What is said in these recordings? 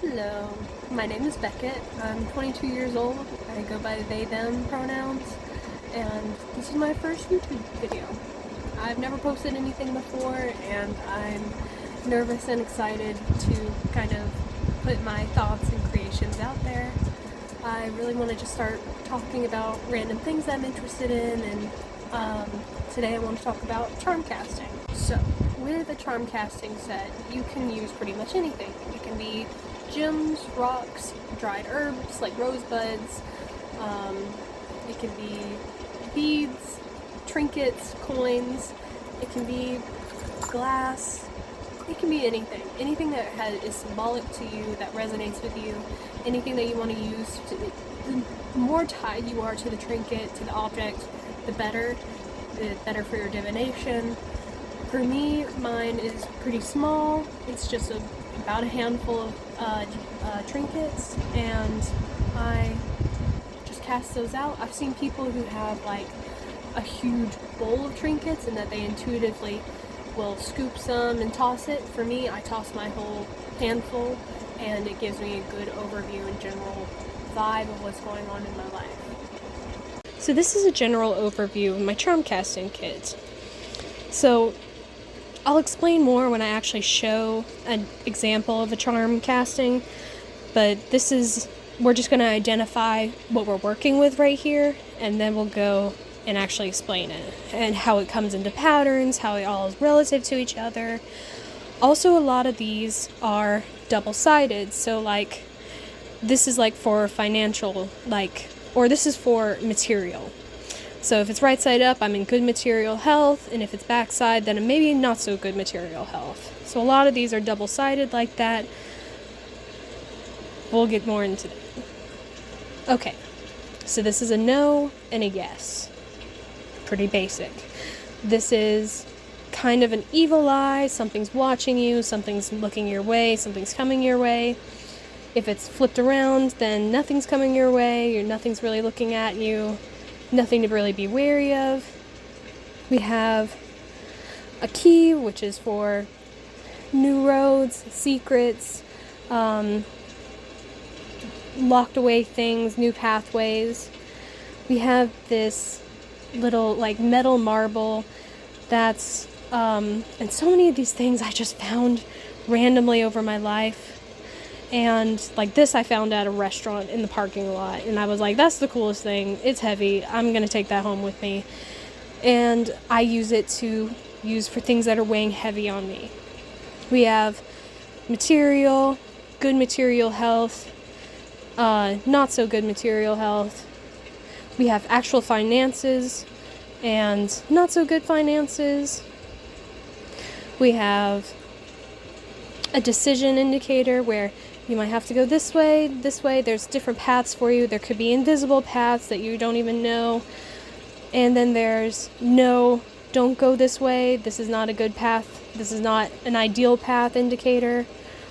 Hello, my name is Beckett. I'm 22 years old. I go by they, them pronouns, and this is my first YouTube video. I've never posted anything before, and I'm nervous and excited to kind of put my thoughts and creations out there. I really want to just start talking about random things I'm interested in, and today I want to talk about charm casting. So, with a charm casting set, you can use pretty much anything. It can be gems, rocks, dried herbs like rosebuds. It can be beads, trinkets, coins. It can be glass. It can be anything. Anything that is symbolic to you, that resonates with you. Anything that you want to use. The more tied you are to the trinket, to the object, the better. The better for your divination. For me, mine is pretty small. It's just about a handful of trinkets, and I just cast those out. I've seen people who have like a huge bowl of trinkets and that they intuitively will scoop some and toss it. For me, I toss my whole handful, and it gives me a good overview and general vibe of what's going on in my life. So this is a general overview of my charm casting kit. So I'll explain more when I actually show an example of a charm casting, but we're just going to identify what we're working with right here, and then we'll go and actually explain it, and how it comes into patterns, how it all is relative to each other. Also, a lot of these are double-sided, so like, this is like for financial, or this is for material. So if it's right side up, I'm in good material health, and if it's back side, then I'm maybe not so good material health. So a lot of these are double-sided like that. We'll get more into that. Okay, so this is a no and a yes. Pretty basic. This is kind of an evil eye, something's watching you, something's looking your way, something's coming your way. If it's flipped around, then nothing's coming your way, or nothing's really looking at you. Nothing to really be wary of. We have a key, which is for new roads, secrets, locked away things, new pathways. We have this little like metal marble that's and so many of these things I just found randomly over my life. And like this I found at a restaurant in the parking lot, and I was like, that's the coolest thing. It's heavy. I'm going to take that home with me. And I use it to use for things that are weighing heavy on me. We have material, good material health, not so good material health. We have actual finances and not so good finances. We have a decision indicator where you might have to go this way. There's different paths for you. There could be invisible paths that you don't even know. And then there's no, don't go this way. This is not a good path. This is not an ideal path indicator.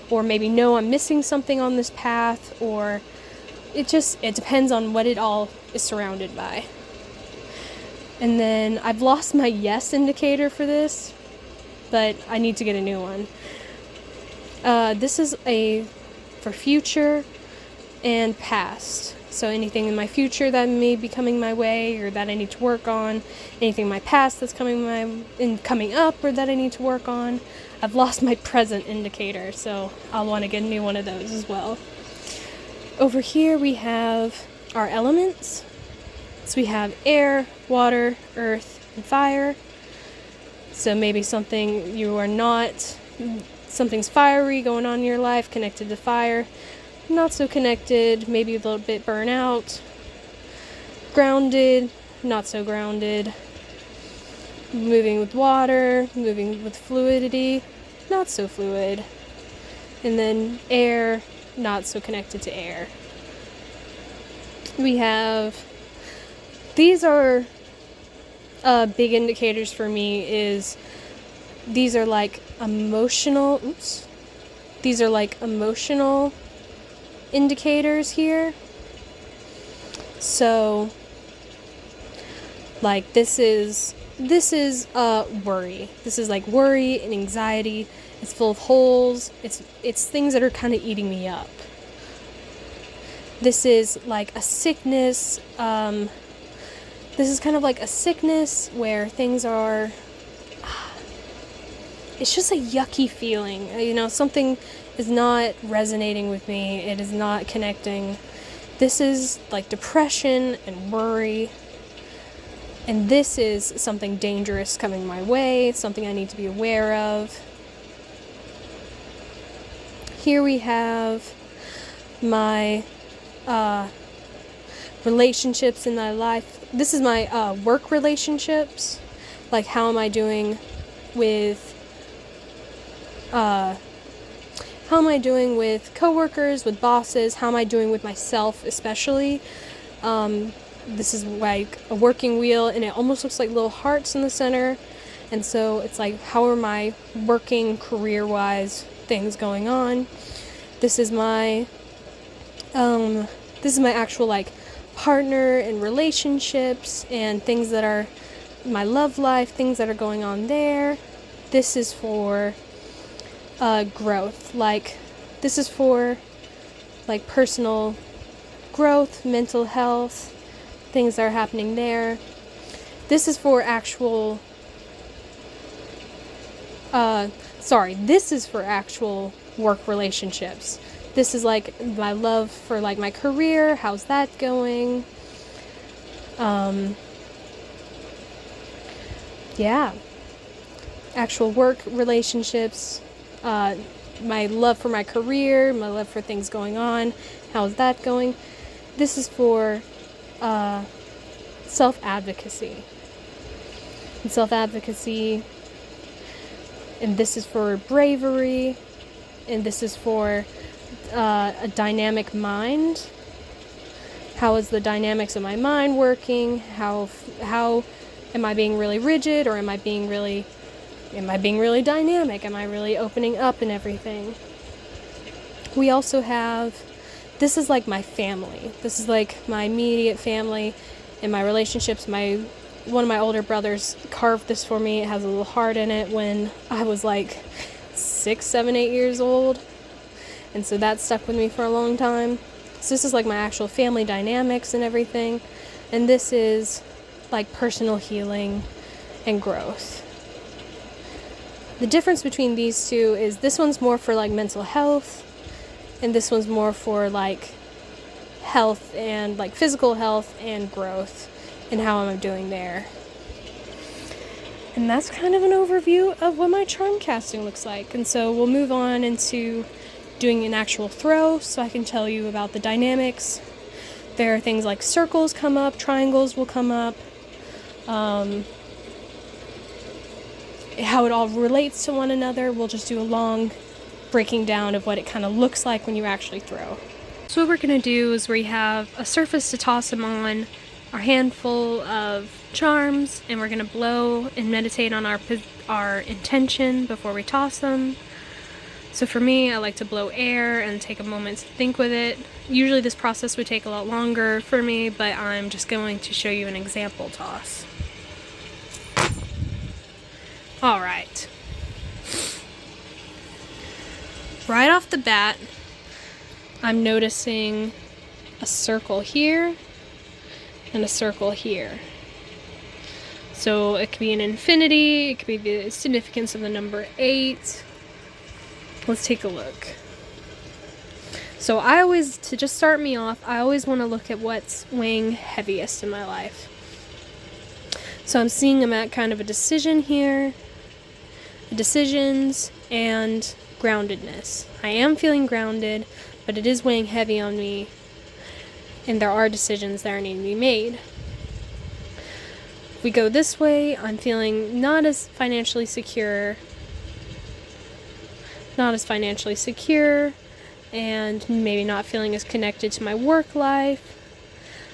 Or maybe no, I'm missing something on this path. Or it depends on what it all is surrounded by. And then I've lost my yes indicator for this, but I need to get a new one. This is for future and past. So anything in my future that may be coming my way or that I need to work on, anything in my past that's coming up or that I need to work on. I've lost my present indicator, so I'll want to get a new one of those as well. Over here we have our elements. So we have air, water, earth, and fire. So maybe something's fiery going on in your life, connected to fire. Not so connected, maybe a little bit burnout. Grounded, not so grounded. Moving with water, moving with fluidity, not so fluid. And then air, not so connected to air. These are big indicators for me. These are like emotional indicators here. So like this is worry. This is like worry and anxiety It's full of holes. It's things that are kind of eating me up. This is like a sickness. This is kind of like a sickness where things are... It's just a yucky feeling. Something is not resonating with me. It is not connecting. This is like depression and worry. And this is something dangerous coming my way. It's something I need to be aware of. Here we have my relationships in my life. This is my work relationships. Like, how am I doing with coworkers, with bosses? How am I doing with myself, especially? This is like a working wheel, and it almost looks like little hearts in the center. And so it's like, how are my working career-wise things going on? This is my actual like partner and relationships and things that are my love life, things that are going on there. This is for growth. Like, this is for like personal growth, mental health, things that are happening there. This is for actual this is for actual work relationships. This is like my love for like my career. How's that going? Yeah. Actual work relationships. My love for my career, my love for things going on. How's that going? This is for self-advocacy. And self-advocacy. And this is for bravery. And this is for a dynamic mind. How is the dynamics of my mind working? How am I being really rigid, or am I being really dynamic? Am I really opening up and everything? We also have, this is like my family. This is like my immediate family and my relationships. One of my older brothers carved this for me. It has a little heart in it when I was like 6, 7, 8 years old. And so that stuck with me for a long time. So this is like my actual family dynamics and everything. And this is like personal healing and growth. The difference between these two is this one's more for like mental health, and this one's more for like health and like physical health and growth and how I'm doing there. And that's kind of an overview of what my charm casting looks like. And so we'll move on into doing an actual throw so I can tell you about the dynamics. There are things like circles come up, triangles will come up, how it all relates to one another. We'll just do a long breaking down of what it kind of looks like when you actually throw. So what we're going to do is we have a surface to toss them on, our handful of charms, and we're going to blow and meditate on our intention before we toss them. So for me, I like to blow air and take a moment to think with it. Usually this process would take a lot longer for me, but I'm just going to show you an example toss. Alright. Right off the bat, I'm noticing a circle here and a circle here. So it could be an infinity, it could be the significance of the number 8. Let's take a look. So to just start me off, I always want to look at what's weighing heaviest in my life. So I'm seeing I'm at kind of a decision here. Decisions and groundedness. I am feeling grounded, but it is weighing heavy on me, and there are decisions that are needing to be made. If we go this way, I'm feeling not as financially secure, and maybe not feeling as connected to my work life.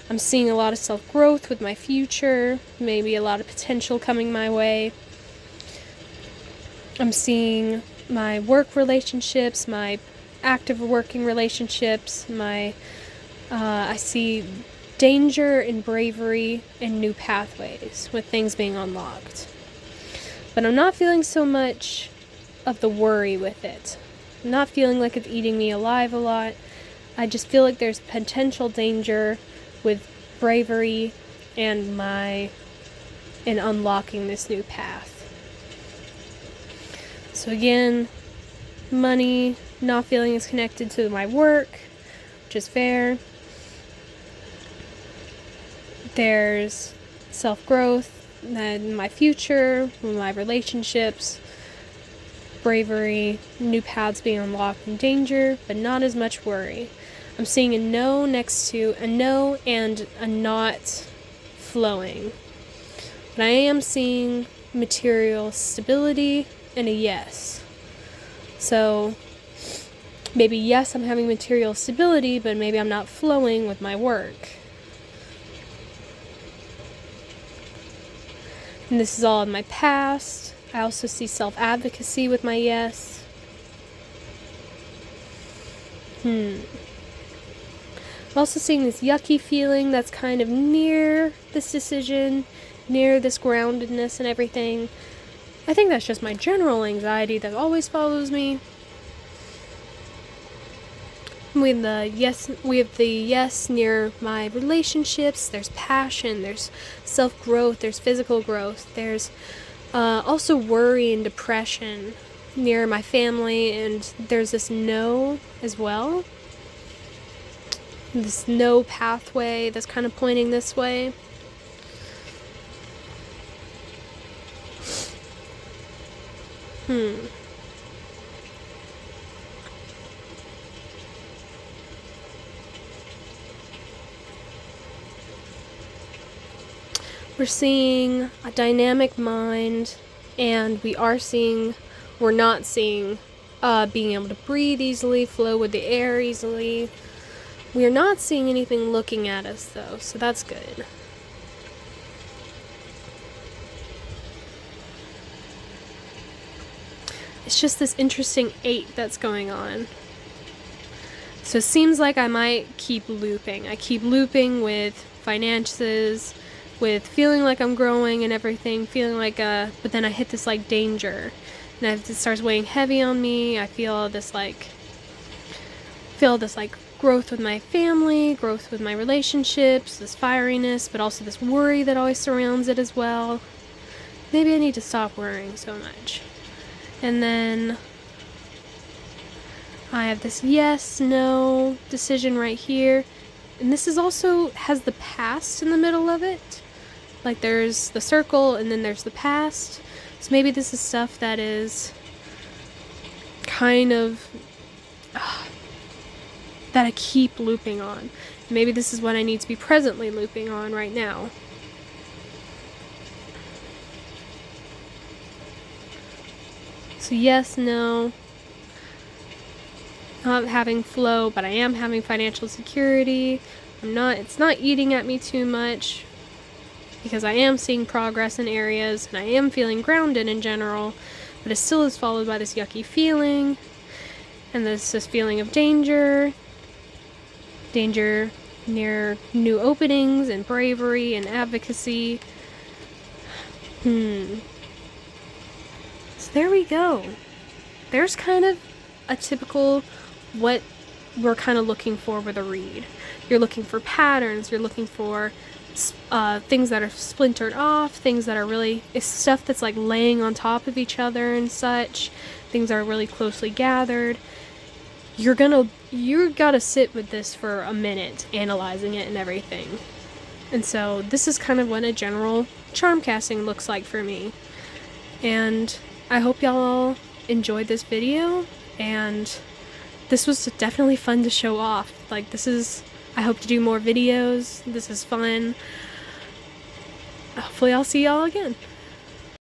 I'm seeing a lot of self-growth with my future, maybe a lot of potential coming my way. I'm seeing my work relationships, my active working relationships, I see danger and bravery and new pathways with things being unlocked. But I'm not feeling so much of the worry with it. I'm not feeling like it's eating me alive a lot. I just feel like there's potential danger with bravery and unlocking this new path. So again, money, not feeling as connected to my work, which is fair. There's self-growth in my future, my relationships, bravery, new paths being unlocked, and danger, but not as much worry. I'm seeing a no next to a no and a not flowing. But I am seeing material stability and a yes. So maybe yes, I'm having material stability, but maybe I'm not flowing with my work. And this is all in my past. I also see self-advocacy with my yes. I'm also seeing this yucky feeling that's kind of near this decision, near this groundedness and everything. I think that's just my general anxiety that always follows me. We have the yes near my relationships. There's passion, there's self-growth, there's physical growth, there's also worry and depression near my family, and there's this no as well. This no pathway that's kind of pointing this way. We're seeing a dynamic mind, and we're not seeing being able to breathe easily, flow with the air easily. We are not seeing anything looking at us though, so that's good. It's just this interesting 8 that's going on. So it seems like I might keep looping. I keep looping with finances, with feeling like I'm growing and everything, feeling like but then I hit this like danger, and it starts weighing heavy on me. I feel this growth with my family, growth with my relationships, this fieriness, but also this worry that always surrounds it as well. Maybe I need to stop worrying so much. And then I have this yes, no decision right here. And this is also has the past in the middle of it. Like there's the circle and then there's the past. So maybe this is stuff that is kind of that I keep looping on. Maybe this is what I need to be presently looping on right now. So yes, no. Not having flow, but I am having financial security. It's not eating at me too much because I am seeing progress in areas and I am feeling grounded in general, but it still is followed by this yucky feeling and this feeling of danger near new openings and bravery and advocacy. So there we go. There's kind of a typical what we're kind of looking for with a read. You're looking for patterns, you're looking for things that are splintered off, things that are really, it's stuff that's like laying on top of each other and such, things that are really closely gathered. You gotta sit with this for a minute, analyzing it and everything. And so this is kind of what a general charm casting looks like for me. And I hope y'all all enjoyed this video, and this was definitely fun to show off. Like I hope to do more videos. This is fun. Hopefully I'll see y'all again.